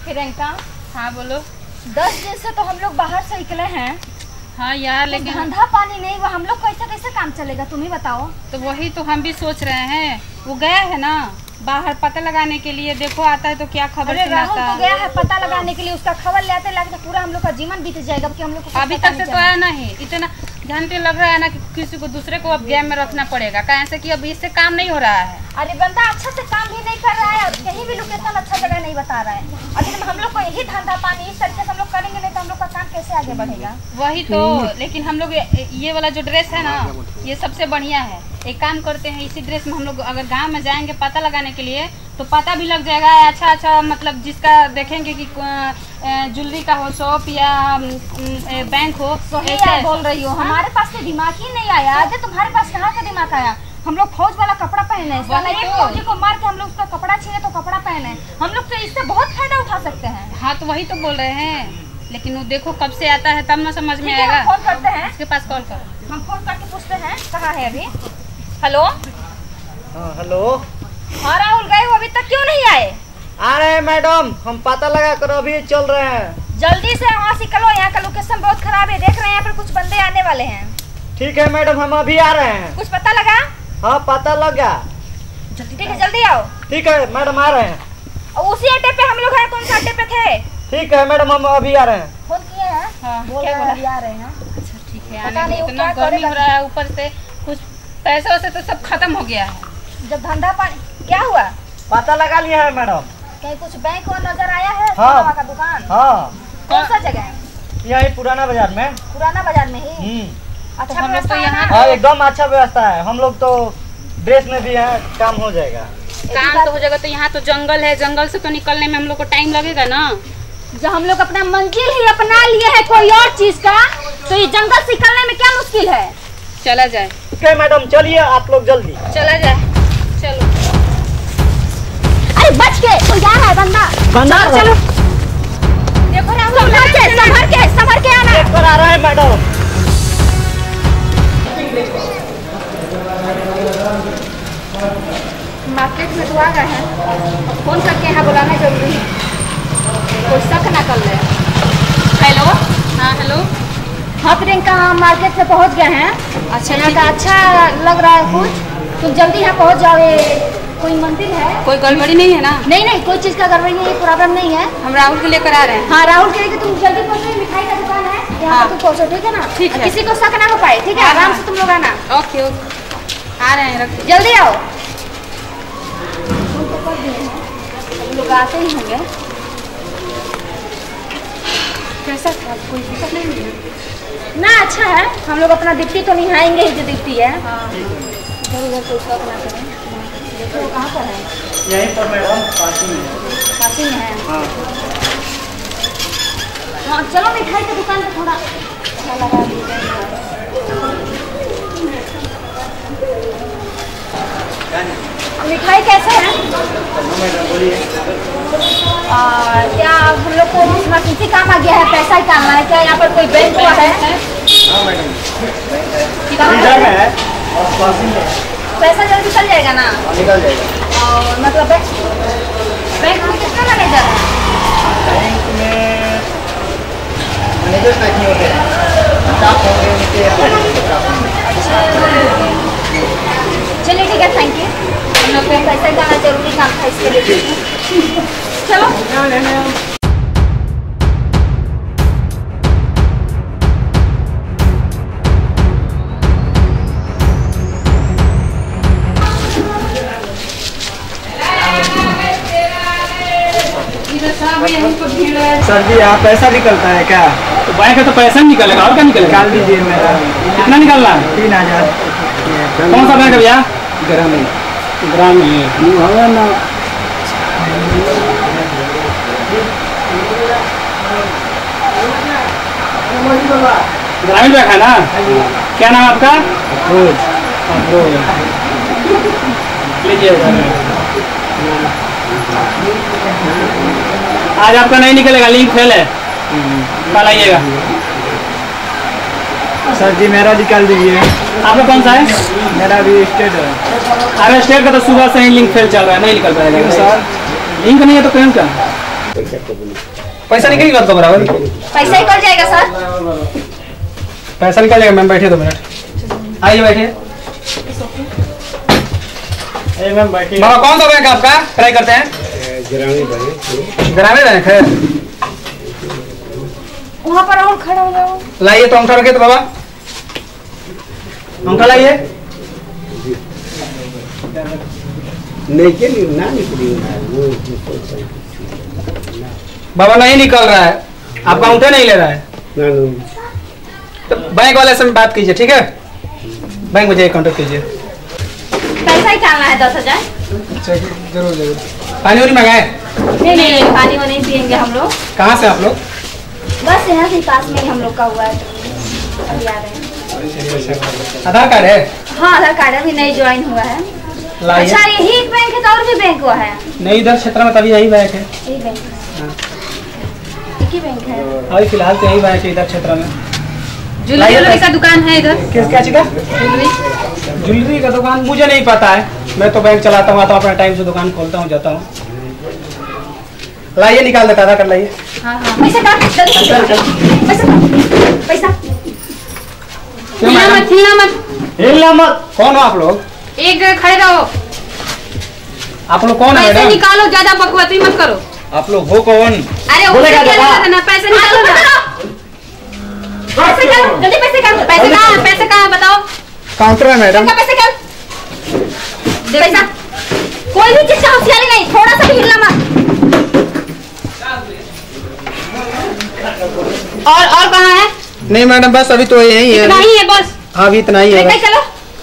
प्रियंका। हाँ बोलो। 10 दिन से तो हम लोग बाहर से निकले हैं। हाँ यार, लेकिन धंधा पानी नहीं हुआ, हम लोग कैसे कैसे काम चलेगा तुम ही बताओ। तो वही तो हम भी सोच रहे हैं। वो गया है ना बाहर पता लगाने के लिए, देखो आता है तो क्या खबर राहुल तो गया है पता लगाने के लिए, उसका खबर लेते लगते पूरा हम लोग का जीवन बीत जाएगा कि हम लोग को अभी तक से तो आया नहीं। इतना घंटे लग रहा है ना कि किसी को दूसरे को अब गेम में रखना पड़ेगा, कैसे कि अब इससे काम नहीं हो रहा है। अरे बंदा अच्छा से काम भी नहीं कर रहा है, कहीं भी लोकेशन अच्छा जगह नहीं बता रहा है। अगर हम लोग को यही धंधा पानी इस तरीके से हम लोग करेंगे नहीं तो हम लोग का काम कैसे आगे बढ़ेगा। वही तो, लेकिन हम लोग ये वाला जो ड्रेस है ना ये सबसे बढ़िया है। एक काम करते हैं, इसी ड्रेस में हम लोग अगर गांव में जाएंगे पता लगाने के लिए तो पता भी लग जाएगा। अच्छा अच्छा, मतलब जिसका देखेंगे कि ज्वेलरी का हो शॉप या बैंक हो। सही बोल रही हो। हमारे पास तो दिमाग ही नहीं आया। अरे तुम्हारे पास कहाँ का दिमाग आया। हम लोग फौज वाला कपड़ा पहने, एक फौजी को मार के हम लोग उसका कपड़ा छीने तो कपड़ा पहने। हम लोग तो इससे बहुत फायदा उठा सकते हैं। हाँ तो वही तो बोल रहे हैं, लेकिन वो देखो कब से आता है तब ना समझ में आएगा। फोन करते हैं उसके पास, कॉल करो। हम फोन करके पूछते हैं कहाँ है अभी। हेलो। हाँ हेलो। हाँ राहुल गए हो, अभी तक क्यों नहीं आए। आ रहे हैं मैडम, हम पता लगा कर अभी चल रहे हैं। जल्दी से वहाँ से निकलो, यहाँ का लोकेशन बहुत खराब है। देख रहे हैं यहाँ पर कुछ बंदे आने वाले हैं। ठीक है मैडम, हम अभी आ रहे हैं। कुछ पता लगा। हाँ पता लग गया। ठीक है जल्दी आओ। ठीक है मैडम आ रहे हैं। और उसी अड्डे पे हम लोग हैं। कौन सा अड्डे पे थे। ठीक है मैडम, हम अभी आ रहे हैं। फोन किए हैं। हाँ, बोल रहे हैं अभी आ रहे हैं। अच्छा ठीक है। पता नहीं इतना गर्मी हो रहा है, ऊपर से कुछ पैसे वैसे तो सब खत्म हो गया है। जब धंधा पानी क्या हुआ। पता लगा लिया है मैडम। कहीं कुछ बैंक और नजर आया है। हाँ का दुकान। हाँ। कौन सा जगह है। यही पुराना बाजार में। पुराना बाजार में ही। अच्छा हम लोग तो यहाँ हाँ एकदम अच्छा व्यवस्था है। हम लोग तो ड्रेस में भी है, काम हो जाएगा। काम तो हो जाएगा। तो यहाँ तो जंगल है, जंगल से तो निकलने में हम लोग को टाइम लगेगा ना। जब हम लोग अपना मंजिल ही अपना लिए है कोई और चीज का, तो ये जंगल से निकलने में क्या मुश्किल है। चला जाए। ठीक है मैडम, चलिए आप लोग जल्दी। चला जाए, चलो। अरे बच के कोई जा रहा है बंदा। चलो देखो ना, संभल के आना। एक बार आ रहा है मैडम। मार्केट में तो आ गए हैं, फोन करके यहाँ बुलाना जरूरी है, कोई शक ना कर ले। हेलो। हाँ हेलो। हाँ प्रियंका, हम मार्केट में पहुँच गए हैं। अच्छा यहाँ का अच्छा लग रहा है कुछ, तुम जल्दी यहाँ पहुँच जाओ। कोई मंदिर है। कोई गड़बड़ी नहीं है ना। नहीं कोई चीज़ का गड़बड़ी नहीं, प्रॉब्लम नहीं है। हम राहुल को लेकर आ रहे हैं। हाँ राहुल के लेकर तुम जल्दी पहुँचो, मिठाई का दुकान है यहाँ तुम पहुँचो, ठीक है ना। ठीक है। किसी को शक ना हो पाए, ठीक है। आराम से तुम लोग आना। ओके ओके, आ रहे हैं, रखिए। जल्दी आओ। लोग आते ही होंगे। कैसा था, कोई दिक्कत नहीं है ना। अच्छा है, हम लोग अपना डिप्टी तो निभाएंगे ही जो डिप्टी है। इधर उधर कोई शौक ना करें। देखो वो कहाँ पर है। यहीं पर मैडम, पार्किंग में। पार्किंग में है। हाँ हाँ चलो मिठाई की दुकान पे थोड़ा लगा दीजिए। मिठाई कैसे है। मैडम बोलिए। क्या हम लोग को इमरजेंसी काम आ गया है, पैसा निकालना है क्या। यहाँ पर कोई बैंक हुआ है। हाँ मैडम, किधर में है और पार्किंग में। पैसा जल्दी चल जाएगा ना। निकल जाएगा। और मतलब बैंक में कितना मैनेजर है। बैंक में मैनेजर नहीं होते हैं, स्टाफ होंगे उनके। चलिए ठीक है, थैंक यू। हम लोग को पैसा निकालना जरूरी काम था, इसके लिए चलो। सर जी यहाँ पैसा निकलता है क्या। तो बैंक है तो पैसा नहीं निकलेगा, और क्या निकलेगा। निकाल दीजिए मेरा। कितना निकालना है। 3000। कौन सा बैंक है भैया। ग्रामीण। ग्रामीण ना। ग्रामीण बैंक है ना। क्या नाम है आपका। लीजिए। आज आपका नहीं निकलेगा, लिंक फेल है, कल आइएगा। सर जी मेरा निकाल दीजिए। आपका कौन सा है। मेरा भी स्टेट है। अरे स्टेट का तो सुबह से ही लिंक फेल चल रहा है, नहीं निकल पाएगा। सर लिंक नहीं है तो कहीं का। पैसा निकल गया तो बराबर पैसा निकल जाएगा सर। पैसा निकल जाएगा। मैम बैठिए 2 मिनट, आइए बैठिए। मैम बैठिए। बाबा कौन सा बैंक है आपका, ट्राई करते हैं? ग्रामीण बैंक है। वहाँ पर और खड़ा हो जाओ। लाइए तो अंगूठा रखिए तो बाबा, अंगूठा लाइए। बाबा नहीं निकल रहा है, आपका अंगूठा नहीं ले रहा है तो बैंक वाले से बात कीजिए, ठीक है? बैंक में जाइए, कांटेक्ट कीजिए। पैसा ही डालना है 10,000। जरूर जरूर। पानी वानी मंगाए? नहीं, पानी वो नहीं पियेंगे हम लोग। कहाँ से आप लोग? बस यहाँ से पास में ही हम लोग का हुआ है, अभी आ रहे हैं। आधार कार्ड है? हाँ, आधार कार्ड अभी नहीं ज्वाइन हुआ है। लाइए। अच्छा, यही एक बैंक है तो और भी बैंक हुआ है? नहीं, इधर क्षेत्र में तभी यही बैंक है। यही बैंक है, एक ही बैंक है। अभी फिलहाल तो यही बैंक है इधर क्षेत्र में। ज्वेलरी का दुकान है इधर। किस क्या चीज का? ज्वेलरी का दुकान मुझे नहीं पता है, मैं तो बैंक चलाता हूँ, तो अपना टाइम से दुकान खोलता हूँ, जाता हूँ। लाइए, निकाल देता, आधार कार्ड लाइए। हाँ, पैसा का पैसा हिलना मत। कौन हो आप लोग? एक जगह खड़े रहो। आप लोग कौन है पैसे मैडम? निकालो, ज्यादा बकवासी मत करो। आप लोग हो कौन? अरे बोलेगा ना, पैसे निकालो ना। जल्दी पैसे कर। पैसे कहाँ है? पैसे कहाँ है बताओ? काउंटर में मैडम। पैसे कर। पैसा कोई भी चीज का होशियारी नहीं, थोड़ा सा भी हिलना मत। और कहाँ है? नहीं मैडम, बस अभी तो यही है। इतना ही है बस। हाँ, अभी इतना ही है बस।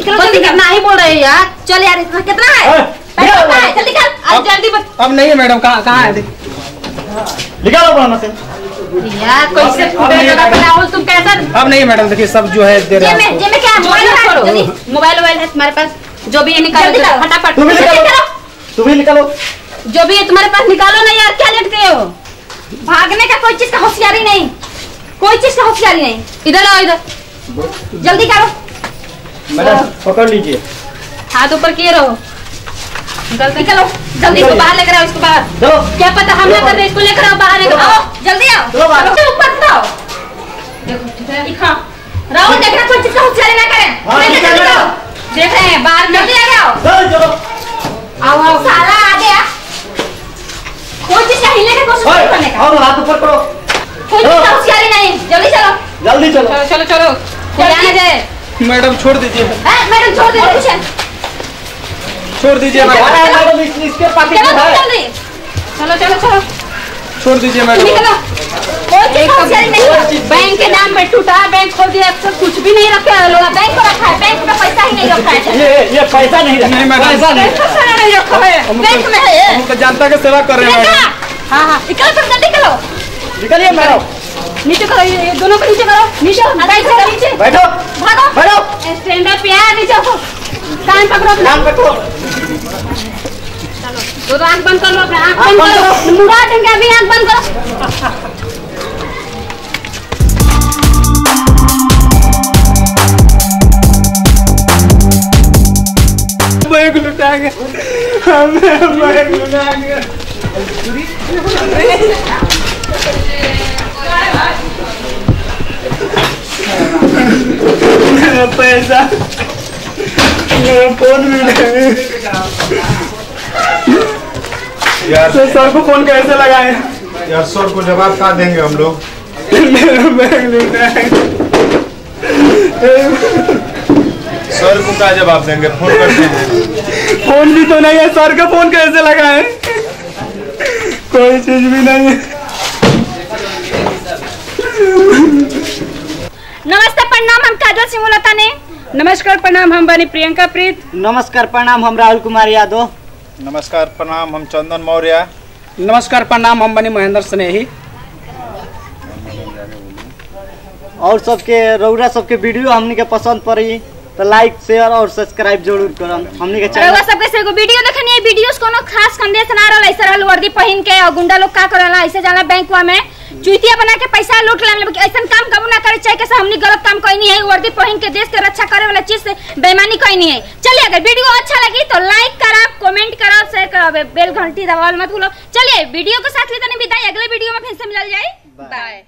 चलो बस कितना ही बोल रहे हैं यार। चल यार, इतना कितना है? पैसा कितना है? जल्दी कर। अब जल्दी अब नहीं है मैडम, कहाँ है? निकालो अपना से। यार कैसे फूटेगा राहुल, तुम कैसा? अब नहीं मैडम, देखिए सब जो है दे रहे हैं। जेब में क्या है? मोबाइल है? जल्दी मोबाइल है तुम्हारे पास? जो भी है निकालो जल्दी करो। फटाफट। तुम भी निकालो, तुम भी निकालो। जो भी है तुम्हारे पास निकालो ना यार, क्या लेट गए हो? भागने का कोई चीज का होशियारी नहीं, कोई चीज का होशियारी नहीं। इधर आओ, इधर जल्दी करो। मैडम पकड़ लीजिए। हाथ ऊपर किए रहो। निकलो जल्दी, इसको बाहर लेकर आओ, इसको बाहर। चलो क्या पता हम ना कर रहे, इसको लेकर आओ, बाहर लेकर आओ। जल्दी आओ। चलो बाहर। चलो ऊपर से आओ। देखो ठीक है, दिखाओ राहुल, देखना कोई चीज का होशियारी ना करें। हाँ, ठीक है, मैडम। देख रहे हैं बाहर में। जल्दी आगे आओ। चलो आओ आओ। साला आ गया, कोई चीज का हिलने की कोशिश नहीं करने का, और हाथ ऊपर करो। कोई चीज का होशियारी नहीं। जल्दी चलो। जल्दी चलो। चलो चलो चलो, कोई आना जाए। मैडम छोड़ दीजिए, मैडम छोड़ दे, कुछ छोड़ दीजिए मैडम, मैडम इसके पाकिट चलो में है। जल्दी चलो चलो चलो छोड़ दीजिए मैडम। निकलो। कोई चीज का होशियारी नहीं है। बैंक के नाम पे टूटा, बैंक खोल दिया, सब कुछ भी नहीं रखे हैं लोग। बैंक को रखा है, बैंक में पैसा ही नहीं रखा है। ये पैसा नहीं रखा। नहीं मैडम, पैसा नहीं। पैसा नहीं रखा है, बैंक में है। हम तो जनता की सेवा कर रहे हैं मैडम। हाँ हाँ, निकलो तुम, जल्दी करो। निकलिए मैडम, नीचे करो, ये दोनों को नीचे करो। नीचे बैठो नीचे, बैठो भागो। बैठो। स्टैंड अप यार, नीचे हो। कान पकड़ो अपना। कान पकड़ो। तो आँख बंद कर लो, अपना आँख बंद करो। मुड़ा देंगे अभी, आँख बंद करो। बैंक लुटाएंगे, हमें बैंक लुटाएंगे। मेरा पैसा, मेरा फोन मिलेंगे यार। तो सर को फोन कैसे लगाए? यार सर को जवाब क्या देंगे हम लोग? मेरा बैंक लुटाएंगे। सर को क्या जवाब देंगे? फोन करते हैं। फोन भी तो नहीं है, सर का फोन कैसे लगाए? कोई चीज भी नहीं है। नमस्ते, प्रणाम, हम काजल सिंह ने। नमस्कार प्रणाम, हम बनी प्रियंका प्रीत। नमस्कार प्रणाम, हम राहुल कुमार यादव। नमस्कार प्रणाम, हम चंदन मौर्य। नमस्कार प्रणाम, हम बनी महेंद्र स्नेही। और सबके रउरा सबके वीडियो हमनी के पसंद पड़ी तो लाइक शेयर और सब्सक्राइब जरूर करम। हमनी के रउआ चैनल सबके से एगो वीडियो देखनी है, वीडियोस कोनो खास संदेश ना रहल, ऐसे रहल वर्दी पहन के और गुंडा लोग का करला, ऐसे जाला बैंकवा में चुतिया बना के पैसा लूट ले। ऐसा काम कबू ना करे चाहिए कि हमनी गलत काम कोई नहीं है। वर्दी पहन के देश के रक्षा करे वाला चीज से बेईमानी कोई नहीं है। चलिए अगर वीडियो अच्छा लगी तो लाइक करा, कमेंट करा, शेयर करा, बेल घंटी दबावल मत भूलो। चलिए वीडियो के साथ लेते विदाई, अगले वीडियो में फिर से मिल जाए। बाय।